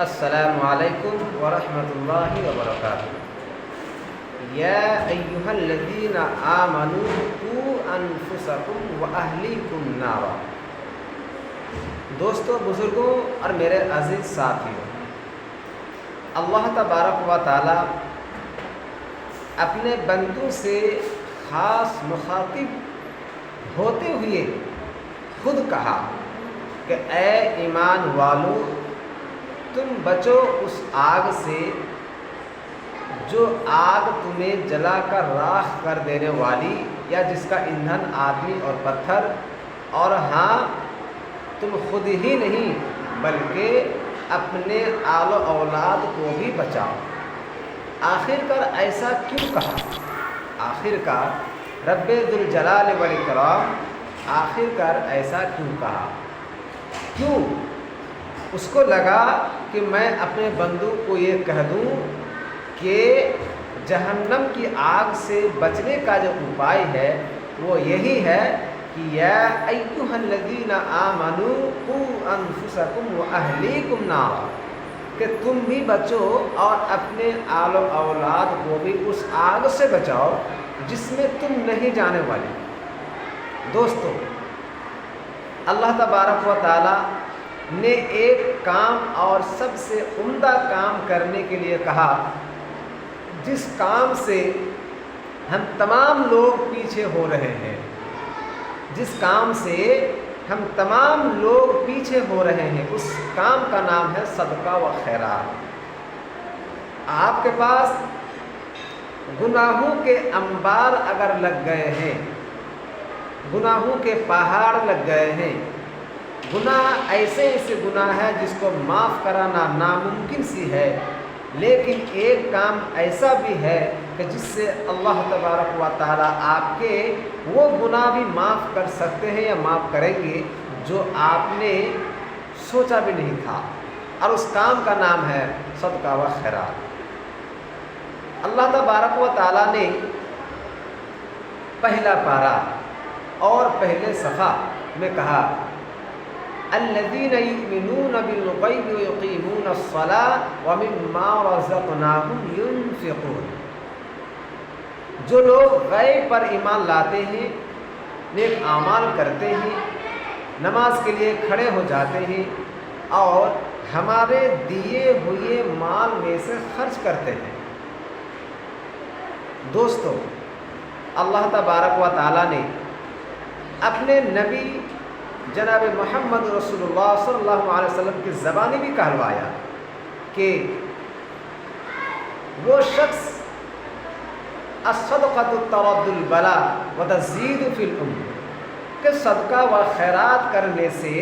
السلام علیکم ورحمۃ اللہ وبرکاتہ۔ یا ایھا الذین آمنوا قوا انفسکم واہلیکم نارا۔ دوستو، بزرگوں اور میرے عزیز ساتھیوں، اللہ تبارک و تعالی اپنے بندوں سے خاص مخاطب ہوتے ہوئے خود کہا کہ اے ایمان والو، تم بچو اس آگ سے جو آگ تمہیں جلا کر راکھ کر دینے والی، یا جس کا ایندھن آدمی اور پتھر، اور ہاں تم خود ہی نہیں بلکہ اپنے آل و اولاد کو بھی بچاؤ۔ آخر کار ایسا کیوں کہا؟ آخر کار رب ذوالجلال والاکرام آخر کار ایسا کیوں کہا؟ کیوں؟ اس کو لگا کہ میں اپنے بندوں کو یہ کہہ دوں کہ جہنم کی آگ سے بچنے کا جو اپائے ہے وہ یہی ہے کہ یا ایھا الذین آمنوا قوا انفسکم واہلیکم نارا، کہ تم بھی بچو اور اپنے آل و اولاد کو بھی اس آگ سے بچاؤ جس میں تم نہیں جانے والے۔ دوستو، اللہ تبارک و تعالی نے ایک کام اور سب سے عمدہ کام کرنے کے لیے کہا، جس کام سے ہم تمام لوگ پیچھے ہو رہے ہیں، جس کام سے ہم تمام لوگ پیچھے ہو رہے ہیں، اس کام کا نام ہے صدقہ و خیرات۔ آپ کے پاس گناہوں کے انبار اگر لگ گئے ہیں، گناہوں کے پہاڑ لگ گئے ہیں، گناہ ایسے گناہ ہے جس کو معاف کرانا ناممکن سی ہے، لیکن ایک کام ایسا بھی ہے کہ جس سے اللہ تبارک و تعالی آپ کے وہ گناہ بھی معاف کر سکتے ہیں یا معاف کریں گے جو آپ نے سوچا بھی نہیں تھا، اور اس کام کا نام ہے صدقہ و خیرات۔ اللہ تبارک و تعالی نے پہلا پارہ اور پہلے صفحہ میں کہا الذین یؤمنون بالغیب ویقیمون الصلاۃ ومما رزقناہم ینفقون۔ جو لوگ غیب پر ایمان لاتے ہیں، نیک اعمال کرتے ہیں، نماز کے لیے کھڑے ہو جاتے ہیں اور ہمارے دیے ہوئے مال میں سے خرچ کرتے ہیں۔ دوستو، اللہ تبارک و تعالی نے اپنے نبی جناب محمد رسول اللہ صلی اللہ علیہ وسلم کی زبانی بھی کہلوایا کہ وہ شخص الصدقۃ ترد البلاء وتزید فی الامور، کہ صدقہ و خیرات کرنے سے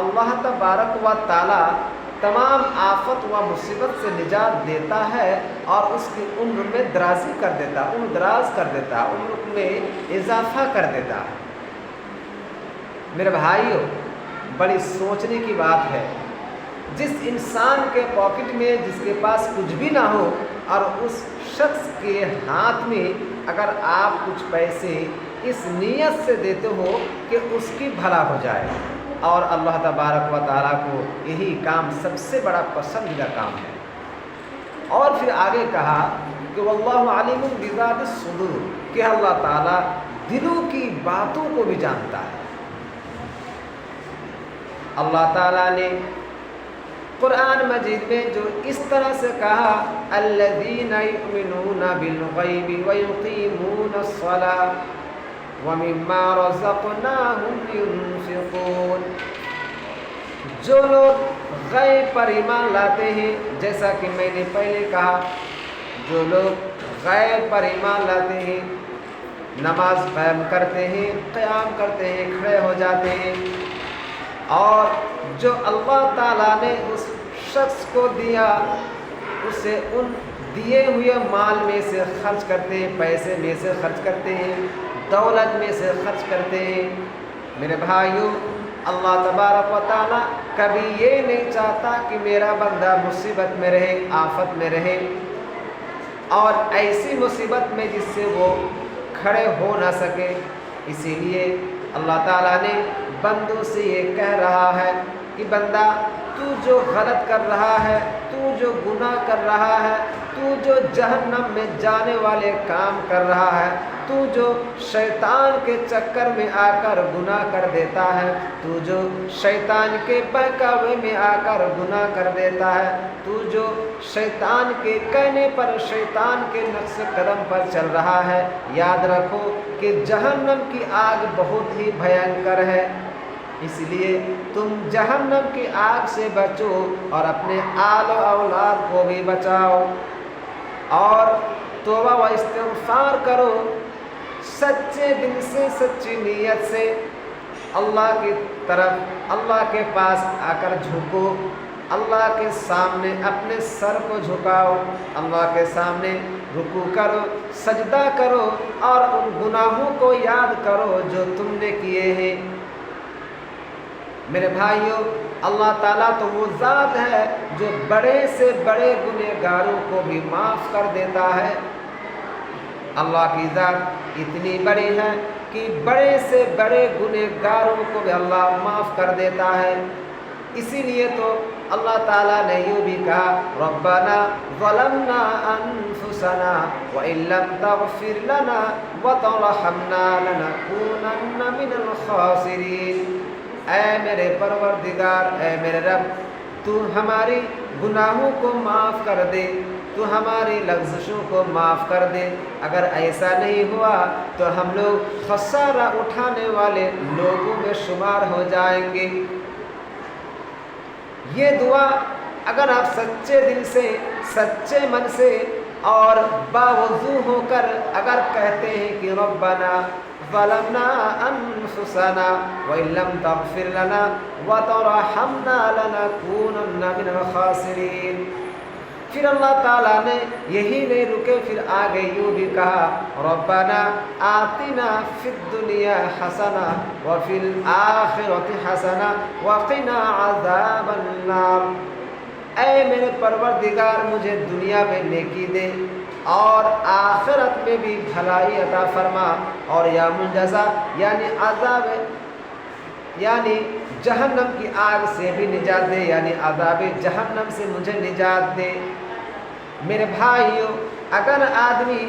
اللہ تبارک و تعالی تمام آفت و مصیبت سے نجات دیتا ہے اور اس کی عمر میں درازی کر دیتا، عمر دراز کر دیتا، عمر میں اضافہ کر دیتا۔ میرے بھائیوں، بڑی سوچنے کی بات ہے، جس انسان کے پاکٹ میں جس کے پاس کچھ بھی نہ ہو اور اس شخص کے ہاتھ میں اگر آپ کچھ پیسے اس نیت سے دیتے ہو کہ اس کی بھلا ہو جائے، اور اللہ تبارک و تعالیٰ کو یہی کام سب سے بڑا پسندیدہ کام ہے۔ اور پھر آگے کہا کہ واللہ علیم بذات الصدور، کہ اللہ تعالیٰ دلوں کی باتوں کو بھی جانتا ہے۔ اللہ تعالیٰ نے قرآن مجید میں جو اس طرح سے کہا الذین یؤمنون بالغیب ویقیمون الصلاۃ ومما رزقناہم ینفقون، جو لوگ غیب پر ایمان لاتے ہیں، جیسا کہ میں نے پہلے کہا، جو لوگ غیب پر ایمان لاتے ہیں، نماز قائم کرتے ہیں، قیام کرتے ہیں، کھڑے ہو جاتے ہیں، اور جو اللہ تعالیٰ نے اس شخص کو دیا اسے ان دیے ہوئے مال میں سے خرچ کرتے ہیں، پیسے میں سے خرچ کرتے ہیں، دولت میں سے خرچ کرتے ہیں۔ میرے بھائیوں، اللہ تبارک و تعالیٰ کبھی یہ نہیں چاہتا کہ میرا بندہ مصیبت میں رہے، آفت میں رہے، اور ایسی مصیبت میں جس سے وہ کھڑے ہو نہ سکے۔ اسی لیے اللہ تعالیٰ نے بندوں سے یہ کہہ رہا ہے کہ بندہ تو جو غلط کر رہا ہے، تو جو گناہ کر رہا ہے، تو جو جہنم میں جانے والے کام کر رہا ہے، تو جو شیطان کے چکر میں آ کر گناہ کر دیتا ہے، تو جو شیطان کے بہکاوے میں آ کر گناہ کر دیتا ہے، تو جو شیطان کے کہنے پر شیطان کے نقش قدم پر چل رہا ہے، یاد رکھو کہ جہنم کی آگ بہت ہی بھینکر ہے۔ اس لیے تم جہنم کی آگ سے بچو اور اپنے آل و اولاد کو بھی بچاؤ، اور توبہ و استغفار کرو، سچے دل سے، سچی نیت سے اللہ کی طرف، اللہ کے پاس آ کر جھکو، اللہ کے سامنے اپنے سر کو جھکاؤ، اللہ کے سامنے رکوع کرو، سجدہ کرو، اور ان گناہوں کو یاد کرو جو تم نے کیے ہیں۔ میرے بھائیوں، اللہ تعالیٰ تو وہ ذات ہے جو بڑے سے بڑے گنہگاروں کو بھی معاف کر دیتا ہے۔ اللہ کی ذات اتنی بڑی ہے کہ بڑے سے بڑے گنہگاروں کو بھی اللہ معاف کر دیتا ہے۔ اسی لیے تو اللہ تعالیٰ نے یوں بھی کہا، ربنا ظلمنا انفسنا وان لم تغفر لنا وترحمنا لنکونن من الخاسرین۔ اے میرے پروردگار، اے میرے رب، تو ہماری گناہوں کو معاف کر دے، تو ہماری لغزشوں کو معاف کر دے۔ اگر ایسا نہیں ہوا تو ہم لوگ خسارہ اٹھانے والے لوگوں میں شمار ہو جائیں گے۔ یہ دعا اگر آپ سچے دل سے، سچے من سے اور باوضو ہو کر اگر کہتے ہیں کہ ربنا ظلمنا انفسنا وان لم تغفر لنا وترحمنا لنکونن من الخاسرین، پھر اللہ تعالیٰ نے یہی نہیں رکے، پھر آگے یوں بھی کہا، ربنا آتنا فی الدنیا حسنہ وفی الآخرۃ حسنہ وقنا عذاب النار۔ اے میرے پروردگار، مجھے دنیا میں نیکی دے اور آخرت میں بھی بھلائی عطا فرما، اور یا منجزا یعنی عذاب، یعنی جہنم کی آگ سے بھی نجات دے، یعنی عذاب جہنم سے مجھے نجات دے۔ میرے بھائیوں، اگر آدمی،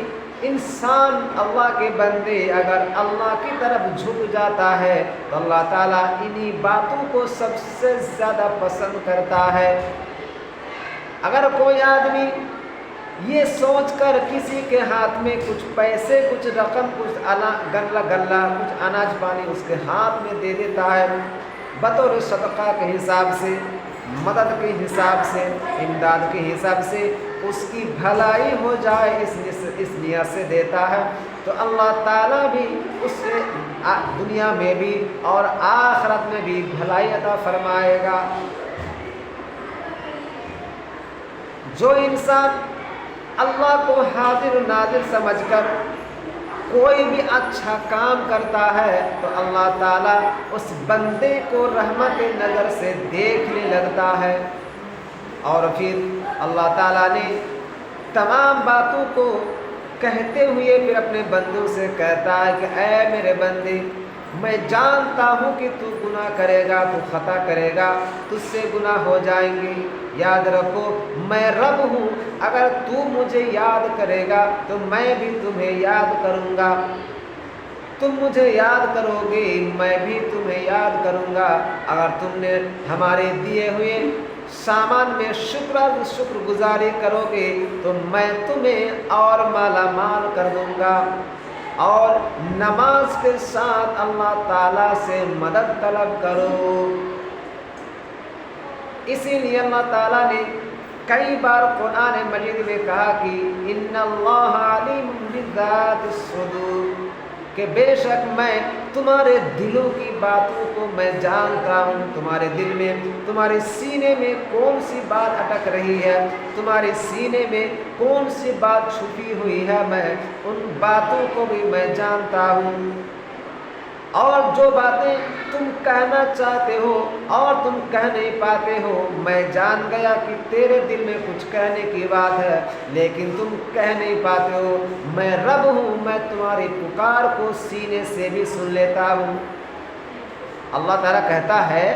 انسان، اللہ کے بندے اگر اللہ کی طرف جھک جاتا ہے تو اللہ تعالیٰ انہی باتوں کو سب سے زیادہ پسند کرتا ہے۔ اگر کوئی آدمی یہ سوچ کر کسی کے ہاتھ میں کچھ پیسے، کچھ رقم، کچھ گلہ کچھ اناج پانی اس کے ہاتھ میں دے دیتا ہے بطور صدقہ کے حساب سے، مدد کے حساب سے، امداد کے حساب سے، اس کی بھلائی ہو جائے اس نیت سے دیتا ہے، تو اللہ تعالیٰ بھی اس سے دنیا میں بھی اور آخرت میں بھی بھلائی عطا فرمائے گا۔ جو انسان اللہ کو حاضر و ناظر سمجھ کر کوئی بھی اچھا کام کرتا ہے تو اللہ تعالیٰ اس بندے کو رحمت نظر سے دیکھنے لگتا ہے، اور پھر اللہ تعالیٰ نے تمام باتوں کو کہتے ہوئے پھر اپنے بندوں سے کہتا ہے کہ اے میرے بندے، میں جانتا ہوں کہ تو گناہ کرے گا، تو خطا کرے گا، تجھ سے گناہ ہو جائیں گے، یاد رکھو میں رب ہوں، اگر تو مجھے یاد کرے گا تو میں بھی تمہیں یاد کروں گا، تم مجھے یاد کرو گے میں بھی تمہیں یاد کروں گا، اگر تم نے ہمارے دیے ہوئے سامان میں شکر گزاری کرو گے تو میں تمہیں اور مالا مال کر دوں گا۔ اور نماز کے ساتھ اللہ تعالیٰ سے مدد طلب کرو۔ اسی لیے اللہ تعالیٰ نے کئی بار قرآن مجید میں کہا کہ ان اللہ علیم بذات الصدور، کہ بے شک میں تمہارے دلوں کی باتوں کو میں جانتا ہوں، تمہارے دل میں، تمہارے سینے میں کون سی بات اٹک رہی ہے، تمہارے سینے میں کون سی بات چھپی ہوئی ہے، میں ان باتوں کو بھی میں جانتا ہوں، اور جو باتیں تم کہنا چاہتے ہو اور تم کہہ نہیں پاتے ہو، میں جان گیا کہ تیرے دل میں کچھ کہنے کی بات ہے لیکن تم کہہ نہیں پاتے ہو، میں رب ہوں، میں تمہاری پکار کو سینے سے بھی سن لیتا ہوں۔ اللہ تعالیٰ کہتا ہے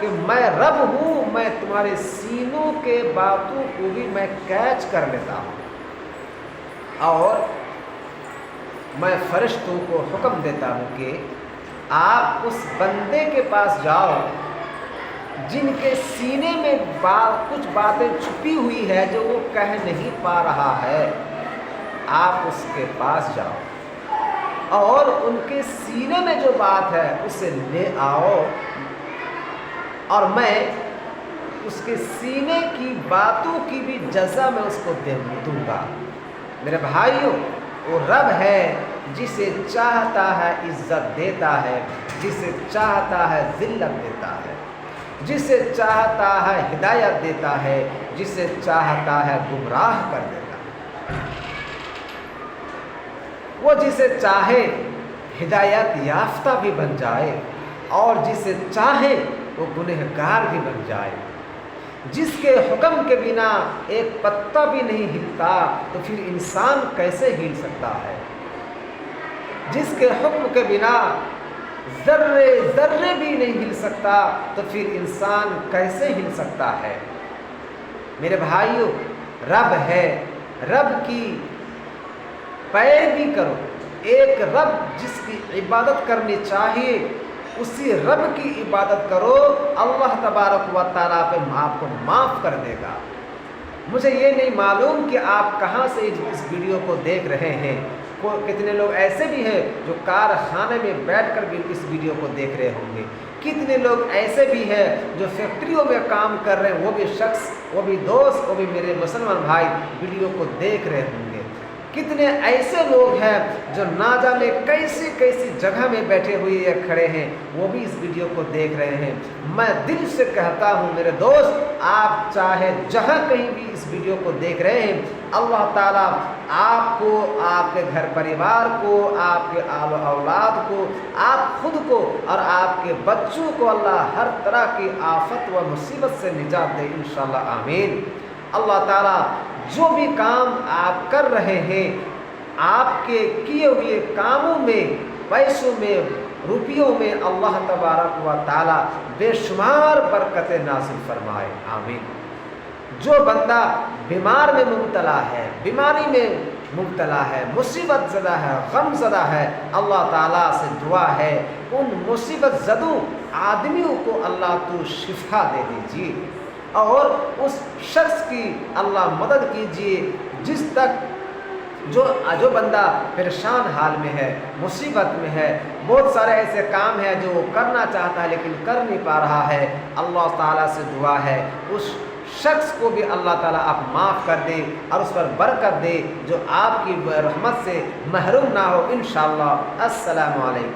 کہ میں رب ہوں، میں تمہارے سینوں کے باتوں کو بھی میں کیچ کر لیتا ہوں، اور میں فرشتوں کو حکم دیتا ہوں کہ آپ اس بندے کے پاس جاؤ جن کے سینے میں کچھ باتیں چھپی ہوئی ہے جو وہ کہہ نہیں پا رہا ہے، آپ اس کے پاس جاؤ اور ان کے سینے میں جو بات ہے اسے لے آؤ، اور میں اس کے سینے کی باتوں کی بھی جزا میں اس کو دوں گا۔ میرے بھائیوں، وہ رب ہے جسے چاہتا ہے عزت دیتا ہے، جسے چاہتا ہے ذلت دیتا ہے، جسے چاہتا ہے ہدایت دیتا ہے، جسے چاہتا ہے گمراہ کر دیتا ہے۔ وہ جسے چاہے ہدایت یافتہ بھی بن جائے اور جسے چاہے وہ گنہگار بھی بن جائے۔ جس کے حکم کے بنا ایک پتا بھی نہیں ہلتا تو پھر انسان کیسے ہل سکتا ہے؟ جس کے حکم کے بنا ذرے ذرے بھی نہیں ہل سکتا تو پھر انسان کیسے ہل سکتا ہے؟ میرے بھائیوں، رب ہے، رب کی پیروی کرو۔ ایک رب جس کی عبادت کرنی چاہیے اسی رب کی عبادت کرو، اللہ تبارک و تعالیٰ پہ آپ کو معاف کر دے گا۔ مجھے یہ نہیں معلوم کہ آپ کہاں سے اس ویڈیو کو دیکھ رہے ہیں۔ کتنے لوگ ایسے بھی ہیں جو کارخانے میں بیٹھ کر بھی اس ویڈیو کو دیکھ رہے ہوں گے، کتنے لوگ ایسے بھی ہیں جو فیکٹریوں میں کام کر رہے ہیں، وہ بھی شخص، وہ بھی دوست، وہ بھی میرے مسلمان بھائی ویڈیو کو دیکھ رہے ہوں گے۔ کتنے ایسے لوگ ہیں جو نہ جانے کیسی کیسی جگہ میں بیٹھے ہوئے یا کھڑے ہیں، وہ بھی اس ویڈیو کو دیکھ رہے ہیں۔ میں دل سے کہتا ہوں میرے دوست، آپ چاہے جہاں کہیں بھی اس ویڈیو کو دیکھ رہے ہیں، اللہ تعالیٰ آپ کو، آپ کے گھر پریوار کو، آپ کے آل و اولاد کو، آپ خود کو اور آپ کے بچوں کو اللہ ہر طرح کی آفت و مصیبت سے نجات دے انشاءاللہ، آمین۔ اللہ تعالیٰ جو بھی کام آپ کر رہے ہیں، آپ کے کیے ہوئے کاموں میں، پیسوں میں، روپیوں میں اللہ تبارک و تعالیٰ بے شمار برکتیں نازل فرمائے، آمین۔ جو بندہ بیمار میں مبتلا ہے، بیماری میں مبتلا ہے، مصیبت زدہ ہے، غم زدہ ہے، اللہ تعالیٰ سے دعا ہے ان مصیبت زدوں آدمیوں کو اللہ تو شفا دے دیجیے، اور اس شخص کی اللہ مدد کیجیے جس تک جو بندہ پریشان حال میں ہے، مصیبت میں ہے، بہت سارے ایسے کام ہیں جو وہ کرنا چاہتا ہے لیکن کر نہیں پا رہا ہے، اللہ تعالیٰ سے دعا ہے اس شخص کو بھی اللہ تعالیٰ آپ معاف کر دے اور اس پر برکت دے جو آپ کی رحمت سے محروم نہ ہو انشاءاللہ۔ السلام علیکم۔